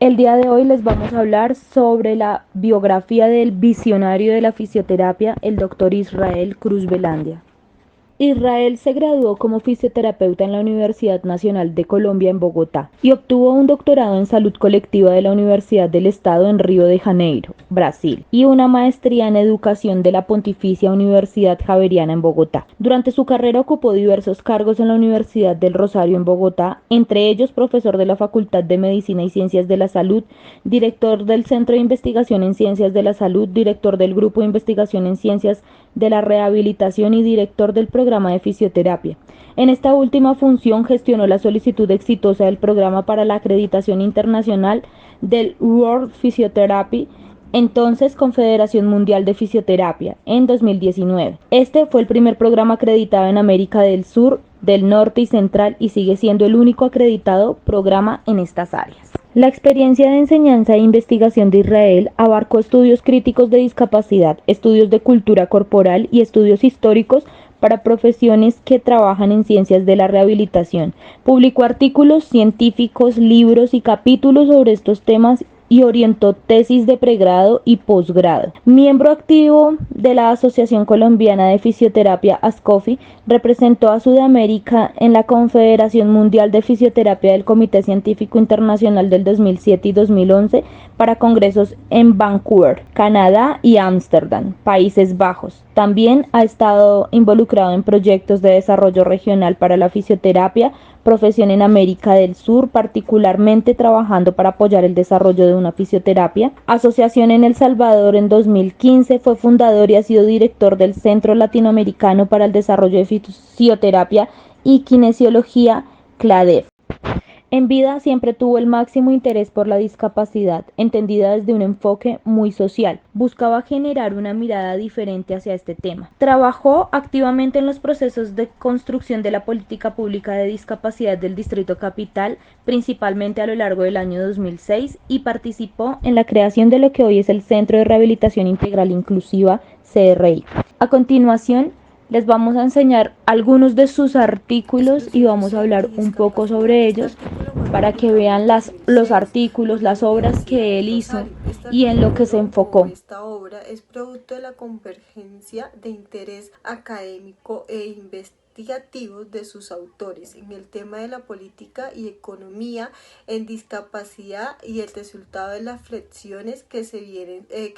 El día de hoy les vamos a hablar sobre la biografía del visionario de la fisioterapia, el Dr. Israel Cruz Velandia. Israel se graduó como fisioterapeuta en la Universidad Nacional de Colombia en Bogotá y obtuvo un doctorado en salud colectiva de la Universidad del Estado en Río de Janeiro, Brasil, y una maestría en educación de la Pontificia Universidad Javeriana en Bogotá. Durante su carrera ocupó diversos cargos en la Universidad del Rosario en Bogotá, entre ellos profesor de la Facultad de Medicina y Ciencias de la Salud, director del Centro de Investigación en Ciencias de la Salud, director del Grupo de Investigación en Ciencias de la Rehabilitación y director del programa de fisioterapia. En esta última función gestionó la solicitud exitosa del programa para la acreditación internacional del World Physiotherapy, entonces Confederación Mundial de Fisioterapia, en 2019. Este fue el primer programa acreditado en América del Sur, del Norte y Central y sigue siendo el único acreditado programa en estas áreas. La experiencia de enseñanza e investigación de Israel abarcó estudios críticos de discapacidad, estudios de cultura corporal y estudios históricos para profesiones que trabajan en ciencias de la rehabilitación. Publicó artículos científicos, libros y capítulos sobre estos temas y orientó tesis de pregrado y posgrado. Miembro activo de la Asociación Colombiana de Fisioterapia ASCOFI, representó a Sudamérica en la Confederación Mundial de Fisioterapia del Comité Científico Internacional del 2007 y 2011 para congresos en Vancouver, Canadá y Ámsterdam, Países Bajos. También ha estado involucrado en proyectos de desarrollo regional para la fisioterapia, profesión en América del Sur, particularmente trabajando para apoyar el desarrollo de una fisioterapia. Asociación en El Salvador en 2015, fue fundador y ha sido director del Centro Latinoamericano para el Desarrollo de Fisioterapia y Kinesiología, CLADEF. En vida siempre tuvo el máximo interés por la discapacidad, entendida desde un enfoque muy social. Buscaba generar una mirada diferente hacia este tema. Trabajó activamente en los procesos de construcción de la política pública de discapacidad del Distrito Capital, principalmente a lo largo del año 2006, y participó en la creación de lo que hoy es el Centro de Rehabilitación Integral Inclusiva, CRI. A continuación, les vamos a enseñar algunos de sus artículos y vamos a hablar un poco sobre ellos para que vean los artículos, las obras que él hizo y en lo que se enfocó. Esta obra es producto de la convergencia de interés académico e investigativo de sus autores en el tema de la política y economía en discapacidad y el resultado de las flexiones que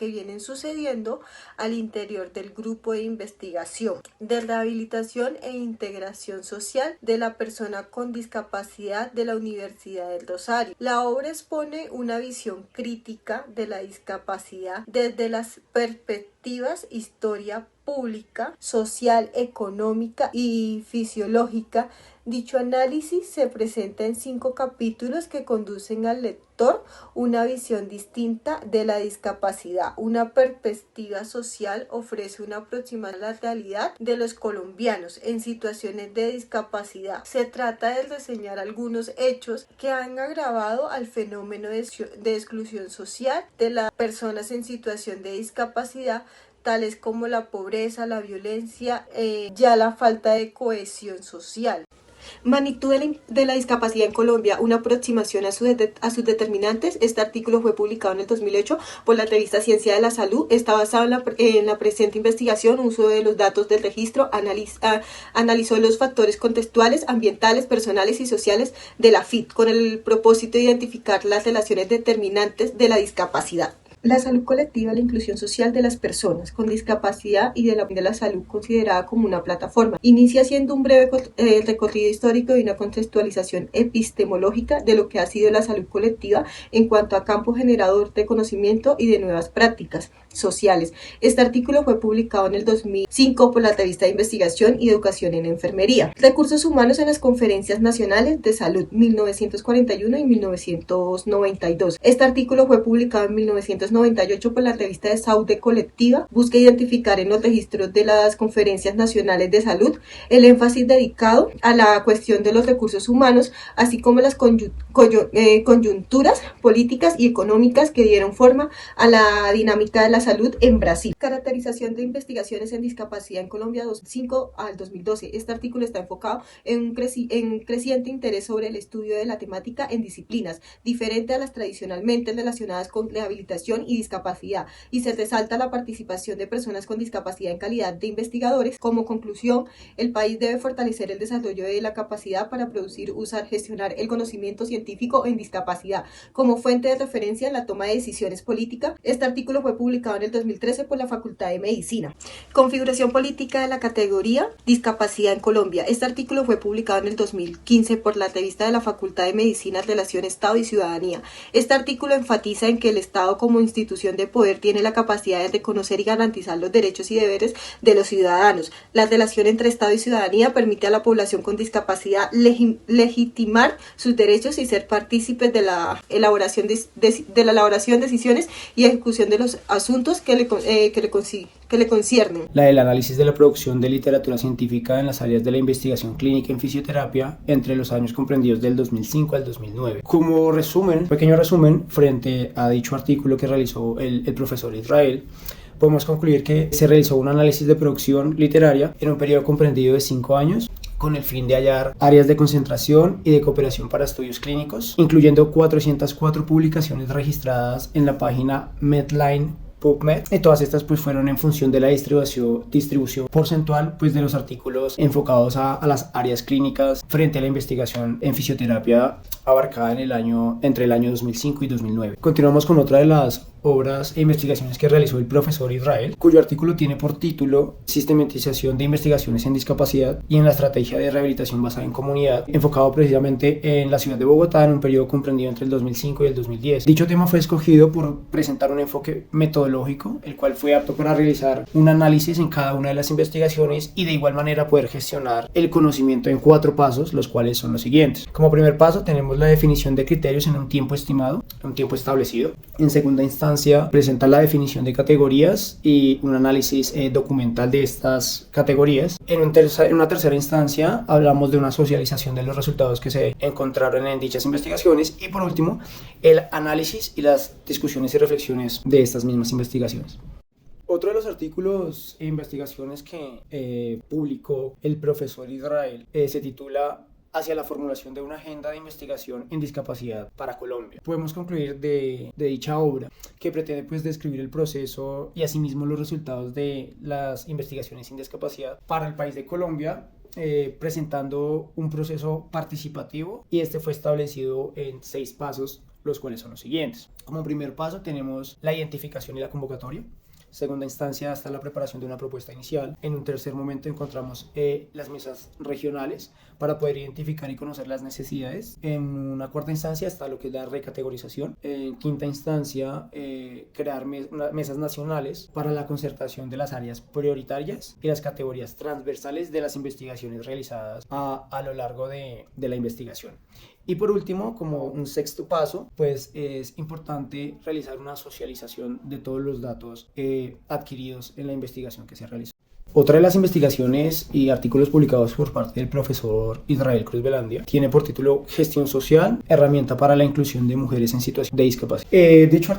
vienen sucediendo al interior del grupo de investigación de rehabilitación e integración social de la persona con discapacidad de la Universidad del Rosario. La obra expone una visión crítica de la discapacidad desde las perspectivas historia pública, social, económica y fisiológica. Dicho análisis se presenta en 5 capítulos que conducen al lector una visión distinta de la discapacidad. Una perspectiva social ofrece una aproximación a la realidad de los colombianos en situaciones de discapacidad. Se trata de reseñar algunos hechos que han agravado al fenómeno de exclusión social de las personas en situación de discapacidad, tales como la pobreza, la violencia, ya la falta de cohesión social. Magnitud de la discapacidad en Colombia, una aproximación a sus determinantes. Este artículo fue publicado en el 2008 por la revista Ciencia de la Salud. Está basado en la presente investigación, uso de los datos del registro, analizó los factores contextuales, ambientales, personales y sociales de la FIT con el propósito de identificar las relaciones determinantes de la discapacidad. La salud colectiva, la inclusión social de las personas con discapacidad y de la salud considerada como una plataforma. Inicia siendo un breve recorrido histórico y una contextualización epistemológica de lo que ha sido la salud colectiva en cuanto a campo generador de conocimiento y de nuevas prácticas sociales. Este artículo fue publicado en el 2005 por la revista de Investigación y Educación en Enfermería. Recursos humanos en las conferencias nacionales de salud 1941 y 1992. Este artículo fue publicado en 1998 por la revista de Saude Colectiva. Busca identificar en los registros de las conferencias nacionales de salud el énfasis dedicado a la cuestión de los recursos humanos, así como las coyunturas políticas y económicas que dieron forma a la dinámica de la salud en Brasil. Caracterización de investigaciones en discapacidad en Colombia 2005 al 2012. Este artículo está enfocado en un creciente interés sobre el estudio de la temática en disciplinas diferentes a las tradicionalmente relacionadas con rehabilitación y discapacidad, y se resalta la participación de personas con discapacidad en calidad de investigadores. Como conclusión, el país debe fortalecer el desarrollo de la capacidad para producir, usar, gestionar el conocimiento científico en discapacidad como fuente de referencia en la toma de decisiones políticas. Este artículo fue publicado en el 2013 por la Facultad de Medicina. Configuración política de la categoría discapacidad en Colombia. Este artículo fue publicado en el 2015 por la revista de la Facultad de Medicina, Relación Estado y Ciudadanía. Este artículo enfatiza en que el Estado como institución de poder tiene la capacidad de reconocer y garantizar los derechos y deberes de los ciudadanos. La relación entre Estado y ciudadanía permite a la población con discapacidad legitimar sus derechos y ser partícipes de la elaboración de decisiones y ejecución de los asuntos que le conciernen. La del análisis de la producción de literatura científica en las áreas de la investigación clínica en fisioterapia entre los años comprendidos del 2005 al 2009. Como resumen, pequeño resumen, frente a dicho artículo que realizó el profesor Israel, podemos concluir que se realizó un análisis de producción literaria en un periodo comprendido de 5 años, con el fin de hallar áreas de concentración y de cooperación para estudios clínicos, incluyendo 404 publicaciones registradas en la página Medline PubMed, y todas estas pues fueron en función de la distribución porcentual pues de los artículos enfocados a las áreas clínicas frente a la investigación en fisioterapia abarcada entre el año 2005 y 2009. Continuamos con otra de las obras e investigaciones que realizó el profesor Israel, cuyo artículo tiene por título Sistematización de investigaciones en discapacidad y en la estrategia de rehabilitación basada en comunidad, enfocado precisamente en la ciudad de Bogotá en un periodo comprendido entre el 2005 y el 2010. Dicho tema fue escogido por presentar un enfoque metodológico, el cual fue apto para realizar un análisis en cada una de las investigaciones y de igual manera poder gestionar el conocimiento en 4 pasos, los cuales son los siguientes. Como primer paso tenemos la definición de criterios en un tiempo estimado, un tiempo establecido. En segunda instancia presenta la definición de categorías y un análisis documental de estas categorías. En una tercera instancia hablamos de una socialización de los resultados que se encontraron en dichas investigaciones y por último el análisis y las discusiones y reflexiones de estas mismas investigaciones. Otro de los artículos e investigaciones que publicó el profesor Israel se titula Hacia la formulación de una agenda de investigación en discapacidad para Colombia. Podemos concluir de dicha obra que pretende pues describir el proceso y asimismo los resultados de las investigaciones en discapacidad para el país de Colombia, presentando un proceso participativo, y este fue establecido en 6 pasos, los cuales son los siguientes. Como primer paso tenemos la identificación y la convocatoria. Segunda instancia está la preparación de una propuesta inicial. En un tercer momento encontramos las mesas regionales para poder identificar y conocer las necesidades. En una cuarta instancia está lo que es la recategorización. En quinta instancia, crear mesas nacionales para la concertación de las áreas prioritarias y las categorías transversales de las investigaciones realizadas a lo largo de la investigación. Y por último, como un sexto paso, pues es importante realizar una socialización de todos los datos adquiridos en la investigación que se realizó. Otra de las investigaciones y artículos publicados por parte del profesor Israel Cruz Velandia tiene por título Gestión Social, herramienta para la inclusión de mujeres en situación de discapacidad. Dicha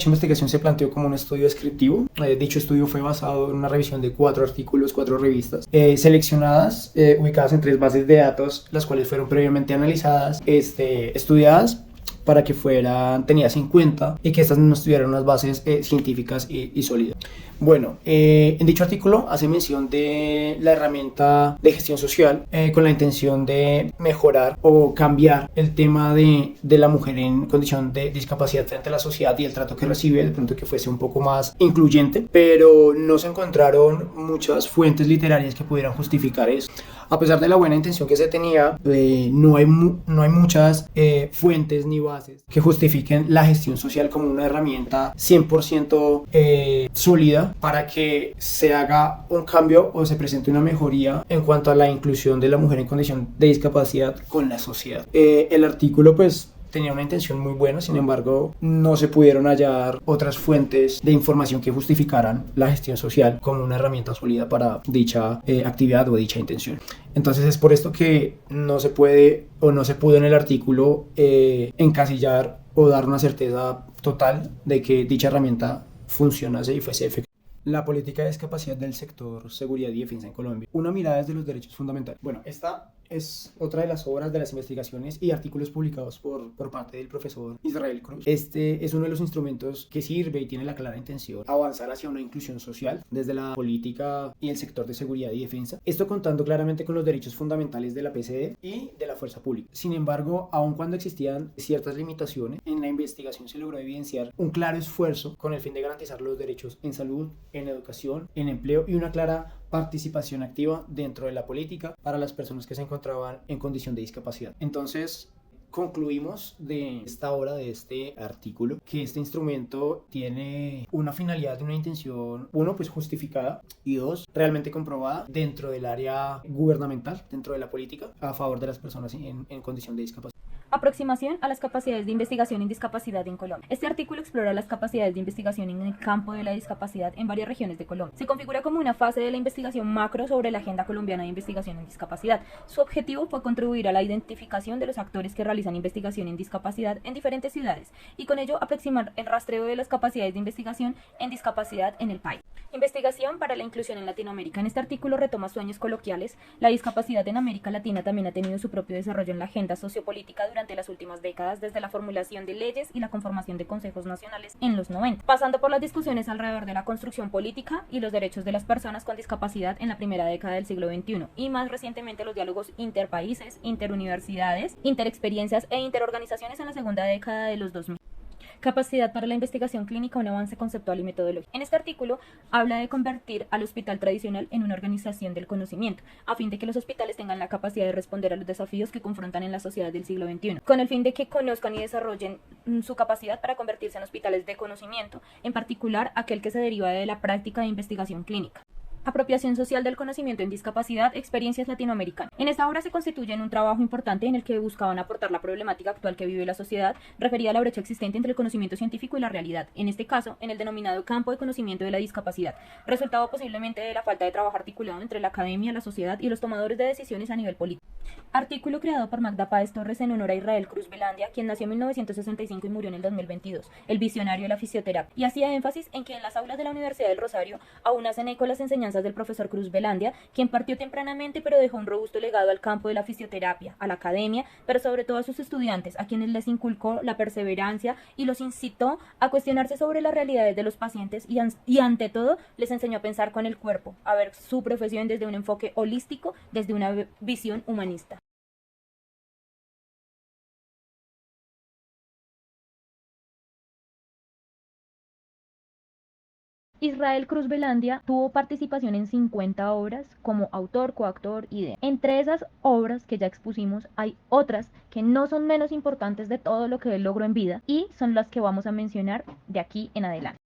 investigación se planteó como un estudio descriptivo. Dicho estudio fue basado en una revisión de 4 artículos, 4 revistas, seleccionadas, ubicadas en 3 bases de datos, las cuales fueron previamente analizadas, estudiadas, para que fueran tenidas en cuenta y que estas no tuvieran unas bases científicas y sólidas. Bueno, en dicho artículo hace mención de la herramienta de gestión social con la intención de mejorar o cambiar el tema de la mujer en condición de discapacidad frente a la sociedad y el trato que recibe, de pronto que fuese un poco más incluyente, pero no se encontraron muchas fuentes literarias que pudieran justificar eso. A pesar de la buena intención que se tenía, no hay muchas fuentes ni bases que justifiquen la gestión social como una herramienta 100% sólida para que se haga un cambio o se presente una mejoría en cuanto a la inclusión de la mujer en condición de discapacidad con la sociedad. El artículo pues tenía una intención muy buena, sin embargo no se pudieron hallar otras fuentes de información que justificaran la gestión social como una herramienta sólida para dicha actividad o dicha intención. Entonces es por esto que no se puede o no se pudo en el artículo encasillar o dar una certeza total de que dicha herramienta funcionase y fuese efectiva. La política de discapacidad del sector seguridad y defensa en Colombia. Una mirada desde los derechos fundamentales. Bueno, esta es otra de las obras de las investigaciones y artículos publicados por parte del profesor Israel Cruz. Este es uno de los instrumentos que sirve y tiene la clara intención de avanzar hacia una inclusión social desde la política y el sector de seguridad y defensa. Esto contando claramente con los derechos fundamentales de la PCD y de la fuerza pública. Sin embargo, aun cuando existían ciertas limitaciones, en la investigación se logró evidenciar un claro esfuerzo con el fin de garantizar los derechos en salud, en educación, en empleo y una clara participación activa dentro de la política para las personas que se encontraban en condición de discapacidad. Entonces, concluimos de esta obra, de este artículo, que este instrumento tiene una finalidad, una intención, uno, pues justificada, y dos, realmente comprobada dentro del área gubernamental, dentro de la política, a favor de las personas en condición de discapacidad. Aproximación a las capacidades de investigación en discapacidad en Colombia. Este artículo explora las capacidades de investigación en el campo de la discapacidad en varias regiones de Colombia. Se configura como una fase de la investigación macro sobre la Agenda Colombiana de Investigación en Discapacidad. Su objetivo fue contribuir a la identificación de los actores que realizan investigación en discapacidad en diferentes ciudades y con ello aproximar el rastreo de las capacidades de investigación en discapacidad en el país. Investigación para la inclusión en Latinoamérica. En este artículo retoma sueños coloquiales. La discapacidad en América Latina también ha tenido su propio desarrollo en la agenda sociopolítica durante las últimas décadas, desde la formulación de leyes y la conformación de consejos nacionales en los 90, pasando por las discusiones alrededor de la construcción política y los derechos de las personas con discapacidad en la primera década del siglo XXI, y más recientemente los diálogos interpaíses, interuniversidades, interexperiencias e interorganizaciones en la segunda década de los 2000. Capacidad para la investigación clínica, un avance conceptual y metodológico. En este artículo habla de convertir al hospital tradicional en una organización del conocimiento, a fin de que los hospitales tengan la capacidad de responder a los desafíos que confrontan en la sociedad del siglo XXI, con el fin de que conozcan y desarrollen su capacidad para convertirse en hospitales de conocimiento, en particular aquel que se deriva de la práctica de investigación clínica. Apropiación social del conocimiento en discapacidad, experiencias latinoamericanas. En esta obra se constituye en un trabajo importante en el que buscaban aportar la problemática actual que vive la sociedad referida a la brecha existente entre el conocimiento científico y la realidad, en este caso, en el denominado campo de conocimiento de la discapacidad, resultado posiblemente de la falta de trabajo articulado entre la academia, la sociedad y los tomadores de decisiones a nivel político. Artículo creado por Magda Páez Torres en honor a Israel Cruz Velandia, quien nació en 1965 y murió en el 2022, el visionario de la fisioterapia, y hacía énfasis en que en las aulas de la Universidad del Rosario aún hacen eco las enseñanzas del profesor Cruz Velandia, quien partió tempranamente pero dejó un robusto legado al campo de la fisioterapia, a la academia, pero sobre todo a sus estudiantes, a quienes les inculcó la perseverancia y los incitó a cuestionarse sobre las realidades de los pacientes y ante todo les enseñó a pensar con el cuerpo, a ver su profesión desde un enfoque holístico, desde una visión humanista. Israel Cruz Velandia tuvo participación en 50 obras como autor, coautor y de. Entre esas obras que ya expusimos hay otras que no son menos importantes de todo lo que él logró en vida y son las que vamos a mencionar de aquí en adelante.